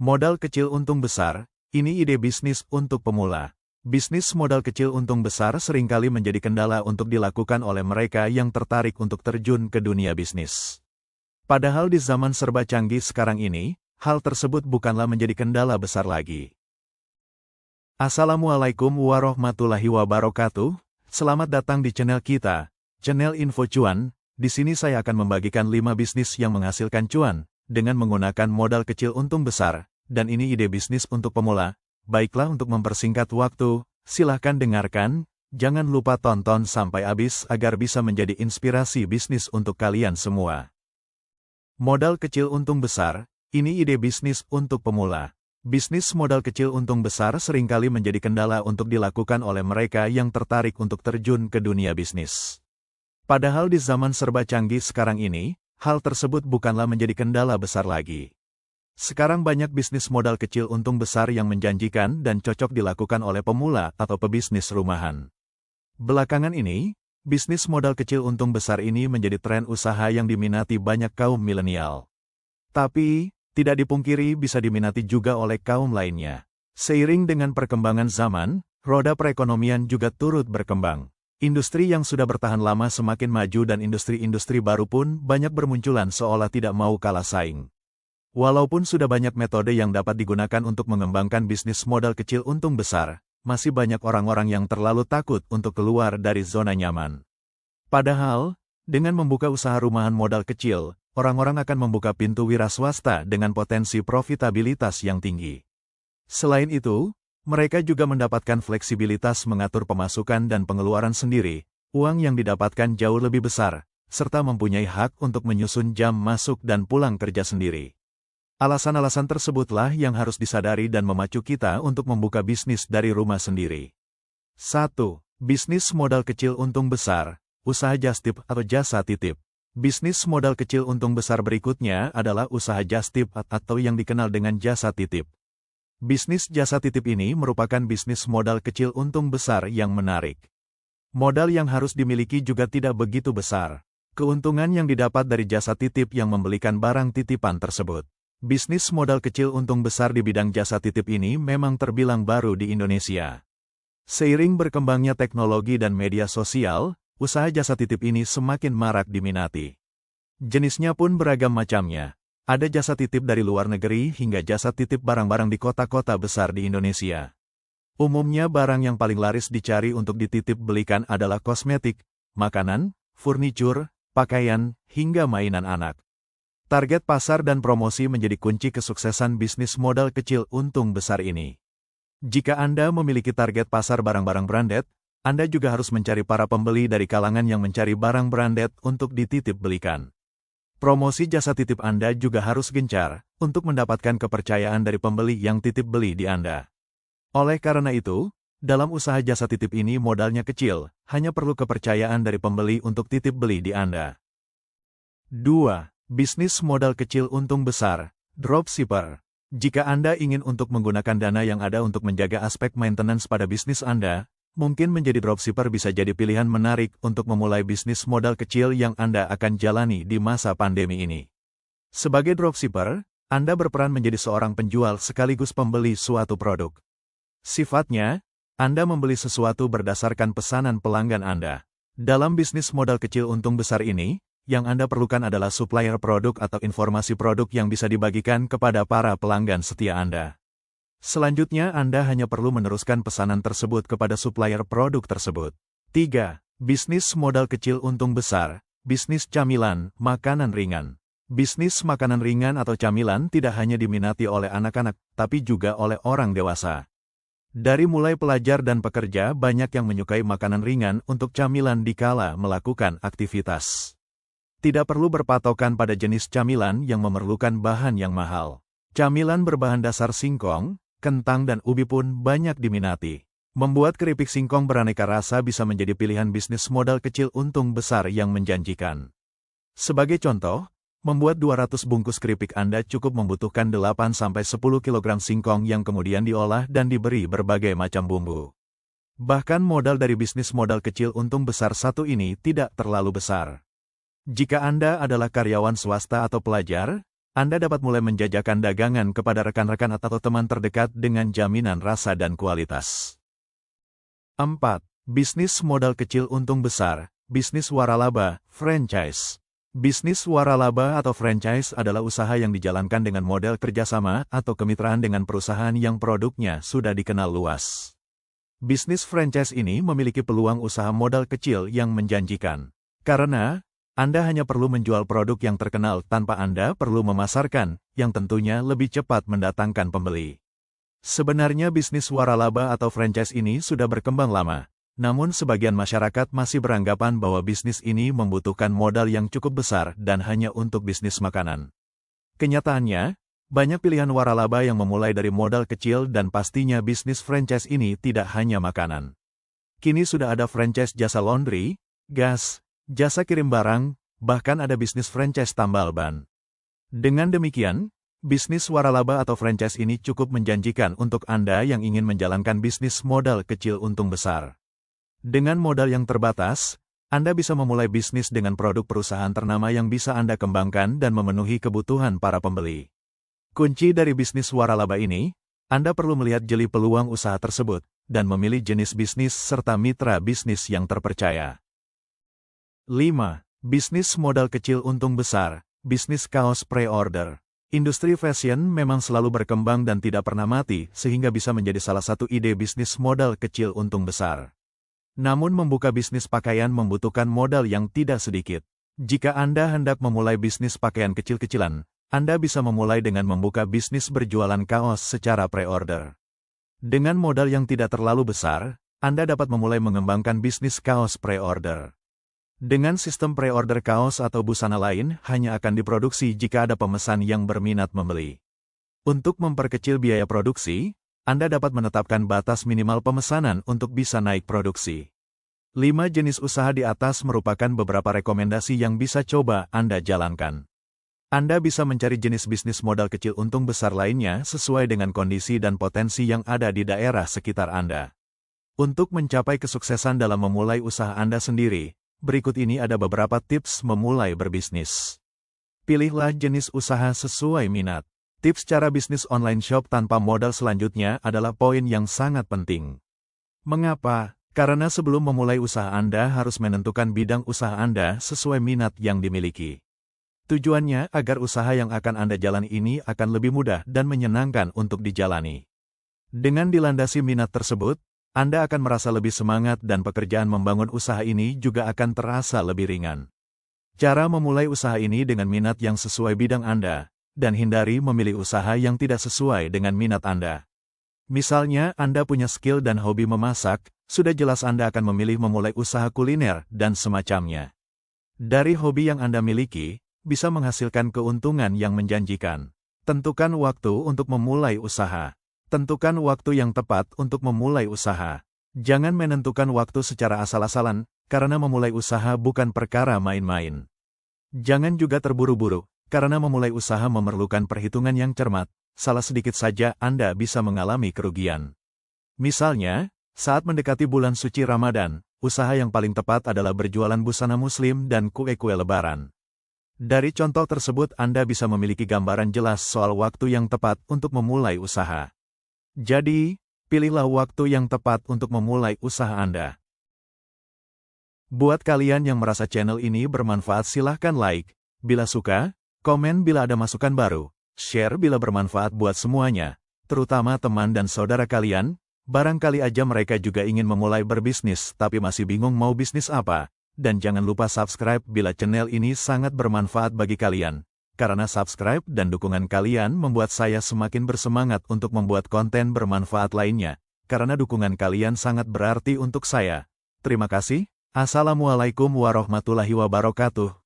Modal kecil untung besar, ini ide bisnis untuk pemula. Bisnis modal kecil untung besar seringkali menjadi kendala untuk dilakukan oleh mereka yang tertarik untuk terjun ke dunia bisnis. Padahal di zaman serba canggih sekarang ini, hal tersebut bukanlah menjadi kendala besar lagi. Assalamualaikum warahmatullahi wabarakatuh. Selamat datang di channel kita, channel Info Cuan. Di sini saya akan membagikan 5 bisnis yang menghasilkan cuan dengan menggunakan modal kecil untung besar, dan ini ide bisnis untuk pemula. Baiklah, untuk mempersingkat waktu, silahkan dengarkan, jangan lupa tonton sampai habis agar bisa menjadi inspirasi bisnis untuk kalian semua. Modal kecil untung besar, ini ide bisnis untuk pemula. Bisnis modal kecil untung besar seringkali menjadi kendala untuk dilakukan oleh mereka yang tertarik untuk terjun ke dunia bisnis. Padahal di zaman serba canggih sekarang ini, hal tersebut bukanlah menjadi kendala besar lagi. Sekarang banyak bisnis modal kecil untung besar yang menjanjikan dan cocok dilakukan oleh pemula atau pebisnis rumahan. Belakangan ini, bisnis modal kecil untung besar ini menjadi tren usaha yang diminati banyak kaum milenial. Tapi, tidak dipungkiri bisa diminati juga oleh kaum lainnya. Seiring dengan perkembangan zaman, roda perekonomian juga turut berkembang. Industri yang sudah bertahan lama semakin maju dan industri-industri baru pun banyak bermunculan seolah tidak mau kalah saing. Walaupun sudah banyak metode yang dapat digunakan untuk mengembangkan bisnis modal kecil untung besar, masih banyak orang-orang yang terlalu takut untuk keluar dari zona nyaman. Padahal, dengan membuka usaha rumahan modal kecil, orang-orang akan membuka pintu wira swasta dengan potensi profitabilitas yang tinggi. Selain itu, mereka juga mendapatkan fleksibilitas mengatur pemasukan dan pengeluaran sendiri, uang yang didapatkan jauh lebih besar, serta mempunyai hak untuk menyusun jam masuk dan pulang kerja sendiri. Alasan-alasan tersebutlah yang harus disadari dan memacu kita untuk membuka bisnis dari rumah sendiri. 1. Bisnis modal kecil untung besar, usaha just tip atau jasa titip. Bisnis modal kecil untung besar berikutnya adalah usaha just tip atau yang dikenal dengan jasa titip. Bisnis jasa titip ini merupakan bisnis modal kecil untung besar yang menarik. Modal yang harus dimiliki juga tidak begitu besar. Keuntungan yang didapat dari jasa titip yang membelikan barang titipan tersebut. Bisnis modal kecil untung besar di bidang jasa titip ini memang terbilang baru di Indonesia. Seiring berkembangnya teknologi dan media sosial, usaha jasa titip ini semakin marak diminati. Jenisnya pun beragam macamnya. Ada jasa titip dari luar negeri hingga jasa titip barang-barang di kota-kota besar di Indonesia. Umumnya barang yang paling laris dicari untuk dititip belikan adalah kosmetik, makanan, furnitur, pakaian, hingga mainan anak. Target pasar dan promosi menjadi kunci kesuksesan bisnis modal kecil untung besar ini. Jika Anda memiliki target pasar barang-barang branded, Anda juga harus mencari para pembeli dari kalangan yang mencari barang branded untuk dititip belikan. Promosi jasa titip Anda juga harus gencar untuk mendapatkan kepercayaan dari pembeli yang titip beli di Anda. Oleh karena itu, dalam usaha jasa titip ini modalnya kecil, hanya perlu kepercayaan dari pembeli untuk titip beli di Anda. 2. Bisnis modal kecil untung besar, dropshipper. Jika Anda ingin untuk menggunakan dana yang ada untuk menjaga aspek maintenance pada bisnis Anda, mungkin menjadi dropshipper bisa jadi pilihan menarik untuk memulai bisnis modal kecil yang Anda akan jalani di masa pandemi ini. Sebagai dropshipper, Anda berperan menjadi seorang penjual sekaligus pembeli suatu produk. Sifatnya, Anda membeli sesuatu berdasarkan pesanan pelanggan Anda. Dalam bisnis modal kecil untung besar ini, yang Anda perlukan adalah supplier produk atau informasi produk yang bisa dibagikan kepada para pelanggan setia Anda. Selanjutnya Anda hanya perlu meneruskan pesanan tersebut kepada supplier produk tersebut. 3. Bisnis modal kecil untung besar, bisnis camilan, makanan ringan. Bisnis makanan ringan atau camilan tidak hanya diminati oleh anak-anak, tapi juga oleh orang dewasa. Dari mulai pelajar dan pekerja banyak yang menyukai makanan ringan untuk camilan dikala melakukan aktivitas. Tidak perlu berpatokan pada jenis camilan yang memerlukan bahan yang mahal. Camilan berbahan dasar singkong, kentang dan ubi pun banyak diminati. Membuat keripik singkong beraneka rasa bisa menjadi pilihan bisnis modal kecil untung besar yang menjanjikan. Sebagai contoh, membuat 200 bungkus keripik Anda cukup membutuhkan 8-10 kg singkong yang kemudian diolah dan diberi berbagai macam bumbu. Bahkan modal dari bisnis modal kecil untung besar satu ini tidak terlalu besar. Jika Anda adalah karyawan swasta atau pelajar, Anda dapat mulai menjajakan dagangan kepada rekan-rekan atau teman terdekat dengan jaminan rasa dan kualitas. 4. Bisnis modal kecil untung besar, bisnis waralaba, franchise. Bisnis waralaba atau franchise adalah usaha yang dijalankan dengan model kerjasama atau kemitraan dengan perusahaan yang produknya sudah dikenal luas. Bisnis franchise ini memiliki peluang usaha modal kecil yang menjanjikan. Karena Anda hanya perlu menjual produk yang terkenal tanpa Anda perlu memasarkan, yang tentunya lebih cepat mendatangkan pembeli. Sebenarnya bisnis waralaba atau franchise ini sudah berkembang lama, namun sebagian masyarakat masih beranggapan bahwa bisnis ini membutuhkan modal yang cukup besar dan hanya untuk bisnis makanan. Kenyataannya, banyak pilihan waralaba yang memulai dari modal kecil dan pastinya bisnis franchise ini tidak hanya makanan. Kini sudah ada franchise jasa laundry, gas, jasa kirim barang, bahkan ada bisnis franchise tambal ban. Dengan demikian, bisnis waralaba atau franchise ini cukup menjanjikan untuk Anda yang ingin menjalankan bisnis modal kecil untung besar. Dengan modal yang terbatas, Anda bisa memulai bisnis dengan produk perusahaan ternama yang bisa Anda kembangkan dan memenuhi kebutuhan para pembeli. Kunci dari bisnis waralaba ini, Anda perlu melihat jeli peluang usaha tersebut, dan memilih jenis bisnis serta mitra bisnis yang terpercaya. 5. Bisnis modal kecil untung besar, bisnis kaos pre-order. Industri fashion memang selalu berkembang dan tidak pernah mati sehingga bisa menjadi salah satu ide bisnis modal kecil untung besar. Namun membuka bisnis pakaian membutuhkan modal yang tidak sedikit. Jika Anda hendak memulai bisnis pakaian kecil-kecilan, Anda bisa memulai dengan membuka bisnis berjualan kaos secara pre-order. Dengan modal yang tidak terlalu besar, Anda dapat memulai mengembangkan bisnis kaos pre-order. Dengan sistem pre-order kaos atau busana lain hanya akan diproduksi jika ada pemesan yang berminat membeli. Untuk memperkecil biaya produksi, Anda dapat menetapkan batas minimal pemesanan untuk bisa naik produksi. 5 jenis usaha di atas merupakan beberapa rekomendasi yang bisa coba Anda jalankan. Anda bisa mencari jenis bisnis modal kecil untung besar lainnya sesuai dengan kondisi dan potensi yang ada di daerah sekitar Anda. Untuk mencapai kesuksesan dalam memulai usaha Anda sendiri, berikut ini ada beberapa tips memulai berbisnis. Pilihlah jenis usaha sesuai minat. Tips cara bisnis online shop tanpa modal selanjutnya adalah poin yang sangat penting. Mengapa? Karena sebelum memulai usaha Anda harus menentukan bidang usaha Anda sesuai minat yang dimiliki. Tujuannya agar usaha yang akan Anda jalani ini akan lebih mudah dan menyenangkan untuk dijalani. Dengan dilandasi minat tersebut, Anda akan merasa lebih semangat dan pekerjaan membangun usaha ini juga akan terasa lebih ringan. Cara memulai usaha ini dengan minat yang sesuai bidang Anda, dan hindari memilih usaha yang tidak sesuai dengan minat Anda. Misalnya Anda punya skill dan hobi memasak, sudah jelas Anda akan memilih memulai usaha kuliner dan semacamnya. Dari hobi yang Anda miliki, bisa menghasilkan keuntungan yang menjanjikan. Tentukan waktu untuk memulai usaha. Tentukan waktu yang tepat untuk memulai usaha. Jangan menentukan waktu secara asal-asalan, karena memulai usaha bukan perkara main-main. Jangan juga terburu-buru, karena memulai usaha memerlukan perhitungan yang cermat. Salah sedikit saja Anda bisa mengalami kerugian. Misalnya, saat mendekati bulan suci Ramadan, usaha yang paling tepat adalah berjualan busana muslim dan kue-kue lebaran. Dari contoh tersebut Anda bisa memiliki gambaran jelas soal waktu yang tepat untuk memulai usaha. Jadi, pilihlah waktu yang tepat untuk memulai usaha Anda. Buat kalian yang merasa channel ini bermanfaat silahkan like, bila suka, komen bila ada masukan baru, share bila bermanfaat buat semuanya, terutama teman dan saudara kalian, barangkali aja mereka juga ingin memulai berbisnis tapi masih bingung mau bisnis apa, dan jangan lupa subscribe bila channel ini sangat bermanfaat bagi kalian. Karena subscribe dan dukungan kalian membuat saya semakin bersemangat untuk membuat konten bermanfaat lainnya. Karena dukungan kalian sangat berarti untuk saya. Terima kasih. Assalamualaikum warahmatullahi wabarakatuh.